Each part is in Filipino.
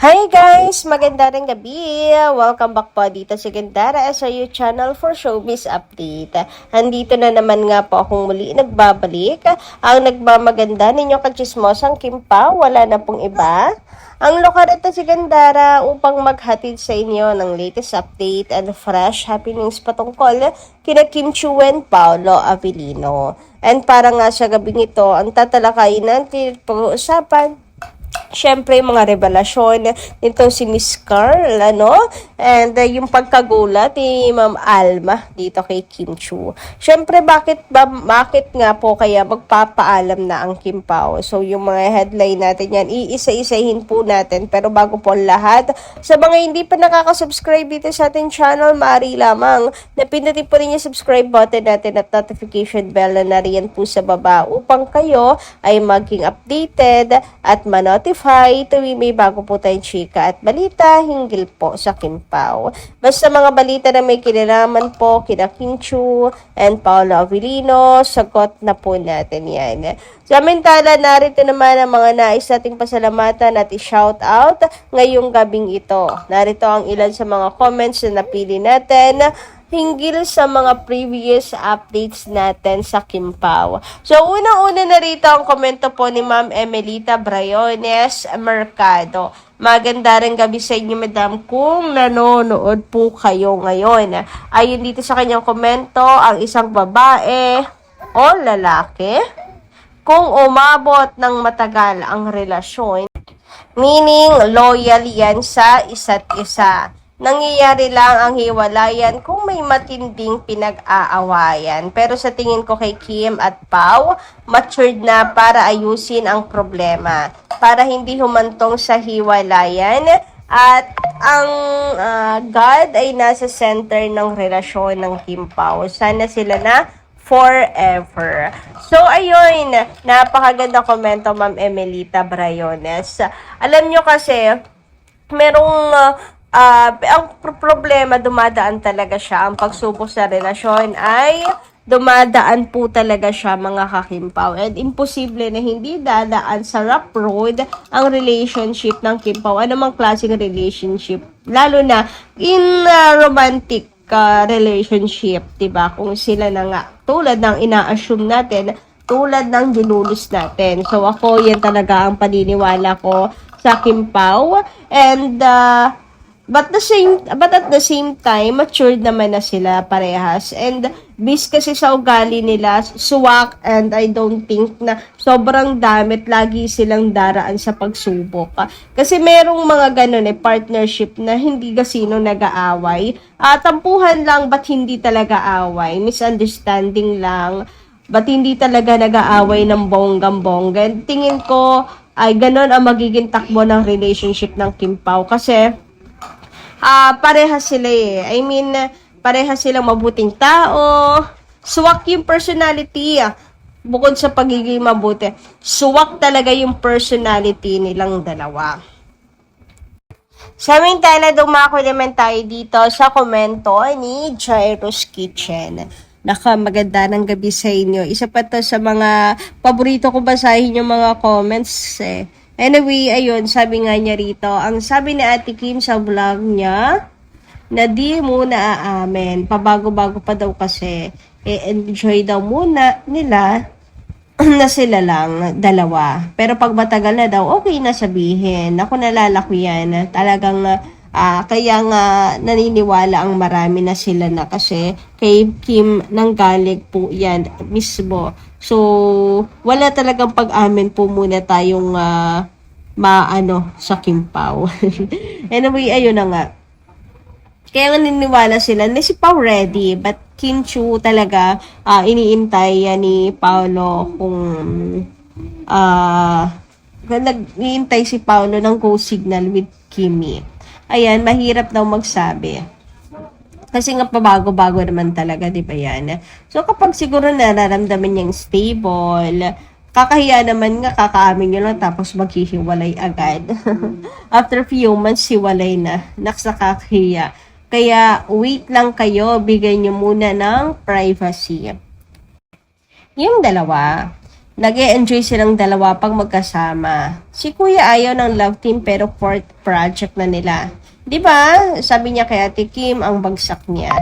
Hi guys! Magandang gabi! Welcome back po dito sa Gandara SRU channel for showbiz update. Andito na naman nga po akong muli nagbabalik. Ang nagmamaganda ninyong kachismosang Kimpa, wala na pong iba. Ang lokareta si Gandara upang maghatid sa inyo ng latest update and fresh happenings patungkol kina Kim Chiu and Paolo Avellino. And para nga sa gabing ito, ang tatalakayin natin pag-uusapan syempre, yung mga revelasyon nito si Miss Carl, and yung pagkagulat ni Ma'am Alma dito kay Kim Chiu. Syempre, bakit nga po kaya magpapaalam na ang Kim Pao? So, yung mga headline natin yan, iisa-isahin po natin. Pero bago po lahat, sa mga hindi pa nakaka-subscribe dito sa ating channel, maaari lamang na pindutin po rin yung subscribe button natin at notification bell na nariyan po sa baba upang kayo ay maging updated at manotify tuwing may bago po tayong chika at balita hinggil po sa Kim Pao. Basta mga balita na may kinalaman po kina Kim Chiu and Paolo Avellino, sagot na po natin yan. Samantala, narito naman ang mga nais nating pasalamatan at i-shout out ngayong gabing ito. Narito ang ilan sa mga comments na napili natin hinggil sa mga previous updates natin sa Kim Pao. So, unang-una na rito ang komento po ni Ma'am Emelita Brayones Mercado. Maganda rin gabi sa inyo, madam, kung nanonood po kayo ngayon. Ayun dito sa kanyang komento, ang isang babae o lalaki, kung umabot ng matagal ang relasyon, meaning loyal yan sa isa't isa. Nangyayari lang ang hiwalayan kung may matinding pinag-aawayan. Pero sa tingin ko kay Kim at Pao, matured na para ayusin ang problema. Para hindi humantong sa hiwalayan at ang God ay nasa center ng relasyon ng Kim Pao. Sana sila na forever. So, ayun, napakaganda komento, Ma'am Emelita Brayones. Alam nyo kasi, merong ang problema, dumadaan talaga siya. Ang pagsubok sa relasyon ay dumadaan po talaga siya, mga kakimpaw. And imposible na hindi dadaan sa rough road ang relationship ng Kimpaw. Anumang klaseng relationship. Lalo na in romantic relationship, diba? Kung sila na nga, tulad ng ina-assume natin, tulad ng dinulus natin. So ako, yan talaga ang paniniwala ko sa Kimpaw. And But at the same time, matured naman na sila parehas. And bis kasi sa ugali nila, suwak, and I don't think na sobrang damit lagi silang daraan sa pagsubok. Kasi merong mga ganun partnership na hindi kasino nag-aaway. Tampuhan lang, but hindi talaga away. Misunderstanding lang, but hindi talaga nag-aaway ng bonggang-bongga. Tingin ko ay ganun ang magiging takbo ng relationship ng Kim Pao. Kasi parehas sila I mean, parehas silang mabuting tao. Suwak yung personality. Bukod sa pagiging mabuti, suwak talaga yung personality nilang dalawa. Samantala, dumako naman tayo dito sa komento ni Jairo's Kitchen. Maganda ng gabi sa inyo. Isa pa to sa mga paborito ko basahin yung mga comments Anyway, ayun, sabi nga niya rito, ang sabi ni Ate Kim sa vlog niya, na di muna aamin, pabago-bago pa daw kasi, enjoy daw muna nila na sila lang, dalawa. Pero pag matagal na daw, okay na sabihin. Ako nalala ko yan, talagang, kaya nga naniniwala ang marami na sila na kasi kay Kim nanggaling po yan mismo. So, wala talagang pag-amin po muna tayong sa Kim Pao. Anyway, ayun na nga. Kaya nga naniniwala sila na si Pao ready, but Kim Chiu talaga iniintay ni Paolo kung nag-iintay si Paolo ng go signal with Kimi. Ayan, mahirap daw magsabi. Kasi nga pabago-bago naman talaga, di ba yan? So kapag siguro nararamdaman niyang stable, kakahiya naman nga, kakaamin nyo lang tapos maghihiwalay agad. After few months, hiwalay na. Nakakahiya. Kaya wait lang kayo, bigay nyo muna ng privacy. Yung dalawa, nag-e-enjoy silang dalawa pag magkasama. Si Kuya ayaw ng love team pero fourth project na nila. 'Di ba? Sabi niya kay Ate Kim ang bagsak niya.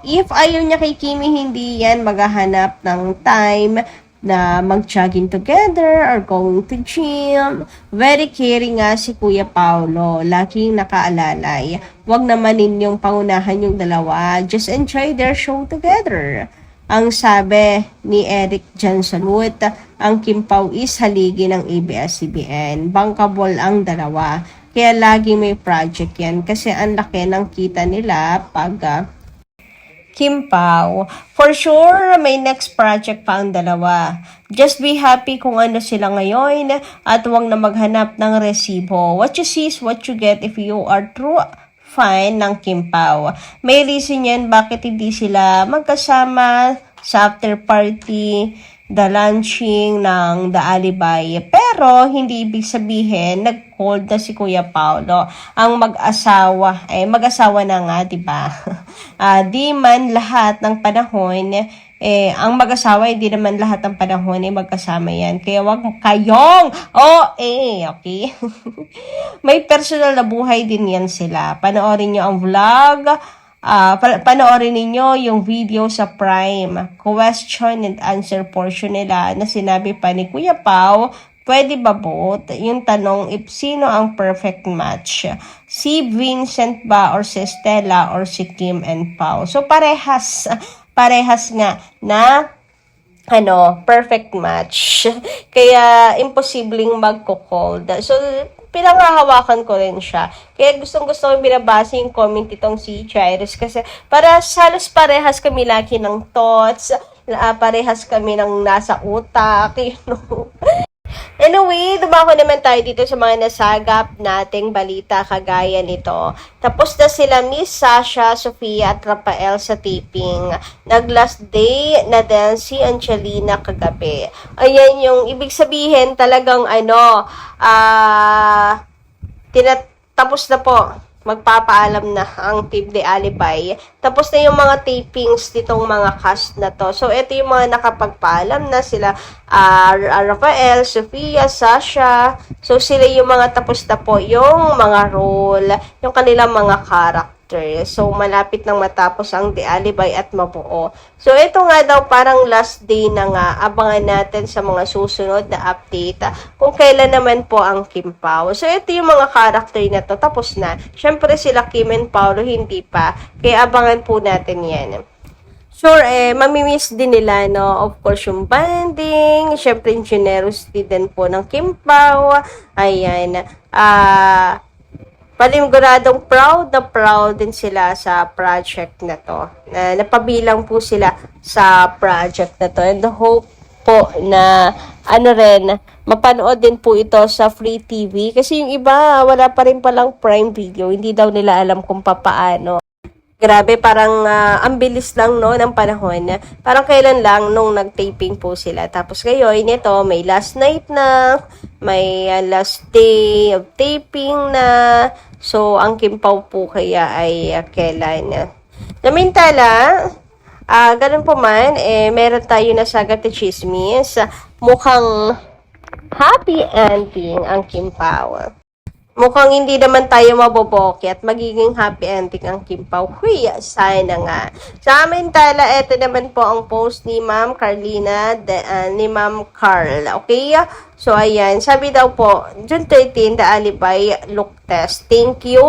If ayaw niya kay Kimi, hindi yan maghahanap ng time na mag-jogging together or going to gym. Very caring nga si Kuya Paulo. Laging nakaalalay. Huwag naman ninyong pangunahan yung dalawa. Just enjoy their show together. Ang sabi ni Eric Jansalut, ang Kimpaw is haligi ng ABS-CBN. Bankable ang dalawa. Kaya lagi may project yan. Kasi ang laki ng kita nila pag Kimpaw. For sure, may next project pa ang dalawa. Just be happy kung ano sila ngayon at huwag na maghanap ng resibo. What you see is what you get if you are true fan ng Kimpaw. May reason yan bakit hindi sila magkasama sa after party, the launching ng The Alibay. Pero, hindi ibig sabihin, nag-cold na si Kuya Paulo. Ang mag-asawa, mag-asawa na nga, diba? Di man lahat ng panahon, ang mag-asawa, hindi naman lahat ng panahon magkasama yan. Kaya wag kayong, okay? May personal na buhay din yan sila. Panoorin nyo ang vlog, panoorin ninyo yung video sa Prime. Question and answer portion nila na sinabi pa ni Kuya Pao, pwede ba both? Yung tanong, if sino ang perfect match? Si Vincent ba or si Stella or si Kim and Pao? So parehas nga na perfect match. Kaya imposibleng magko-cold. So pinanghahawakan ko rin siya. Kaya gustong-gusto ko binabasa yung comment itong si Jairus kasi para halos parehas kami laki ng thoughts, parehas kami ng nasa utak, Anyway, dumako naman tayo dito sa mga nasagap nating balita kagaya nito. Tapos na sila Miss Sasha, Sofia at Rafael sa taping. Nag-last day na din si Angelina kagabi. Ayan yung ibig sabihin talagang tapos na po. Magpapaalam na ang Team The Alibay. Tapos na yung mga tapings nitong mga cast na to. So, ito yung mga nakapagpaalam na sila Rafael, Sofia, Sasha. So, sila yung mga tapos na po yung mga role, yung kanilang mga character. So, malapit nang matapos ang The Alibay at mabuo. So, ito nga daw parang last day na nga. Abangan natin sa mga susunod na update kung kailan naman po ang Kimpaw. So, ito yung mga character na to. Tapos na. Siyempre sila Kim and Paulo hindi pa. Kaya abangan po natin yan. Sure, mamimiss din nila, no? Of course, yung banding. Siyempre, yung generosity din po ng Kimpaw. Ayan. Paniguradong proud din sila sa project na to. Napabilang po sila sa project na to. And hope po na mapanood din po ito sa Free TV. Kasi yung iba, wala pa rin palang Prime Video. Hindi daw nila alam kung papaano. Grabe, parang ang bilis lang ng panahon. Parang kailan lang nung nag-taping po sila. Tapos ngayon, ito, may last night na, may last day of taping na. So, ang Kimpaw po kaya ay kailan. Samantala, ganun po man, meron tayo na sagat na chismis. Mukhang happy ending ang Kimpaw. Mukhang hindi naman tayo maboboke at magiging happy ending ang Kimpaw. Huy, sana nga. Samantala, ito naman po ang post ni Ma'am Carlina, ni Ma'am Carl. Okay? So, ayan. Sabi daw po, June 13, The Alibay look test. Thank you.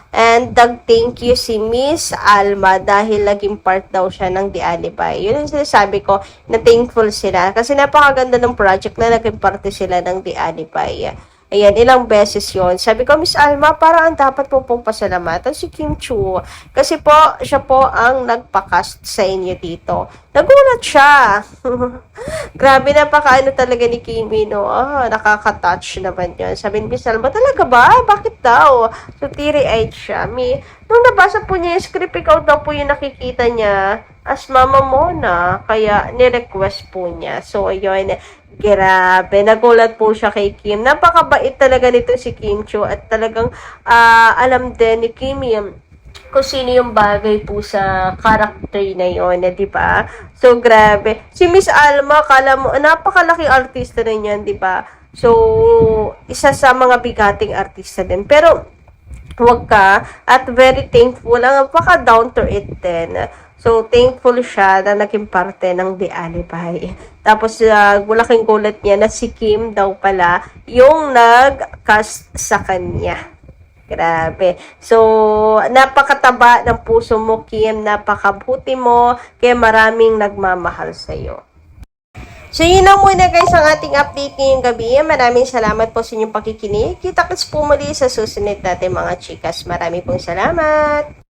And thank you si Miss Alma dahil naging part daw siya ng The Alibay. Yun yung sinasabi ko na thankful sila. Kasi napakaganda ng project na naging parte sila ng The Alibay. Ayan, ilang beses yon. Sabi ko, Miss Alma, parang dapat po pong pasalamatan si Kim Chu. Kasi po, siya po ang nagpakast sa inyo dito. Nagulat siya. Grabe, napakaano talaga ni Kimi, no? Nakaka-touch naman yun. Sabi ni Miss Alma, talaga ba? Bakit daw? So, teary-eyed siya. Nung nabasa po niya yung script, ikaw daw po yung nakikita niya as mama mo na. Kaya, nirequest po niya. So, ayun, grabe, nagulat po siya kay Kim. Napakabait talaga nito si Kim Chu at talagang alam din ni Kim kung sino yung bagay po sa character na yun, di ba? So, grabe. Si Miss Alma, kala mo, napakalaking artista na yan, di ba? So, isa sa mga bigating artista din. Pero, huwag ka, at very thankful, ang napaka down to earth din. So, thankful siya na naging parte ng The Alibay. Tapos, malaking gulat niya na si Kim daw pala yung nag-cast sa kanya. Grabe. So, napakataba ng puso mo, Kim. Napakabuti mo. Kaya maraming nagmamahal sa'yo. So, yun lang muna guys ang ating update ngayong gabi. Maraming salamat po sa inyong pakikinig. Kita-kits po muli sa susunod natin mga chikas. Maraming pong salamat.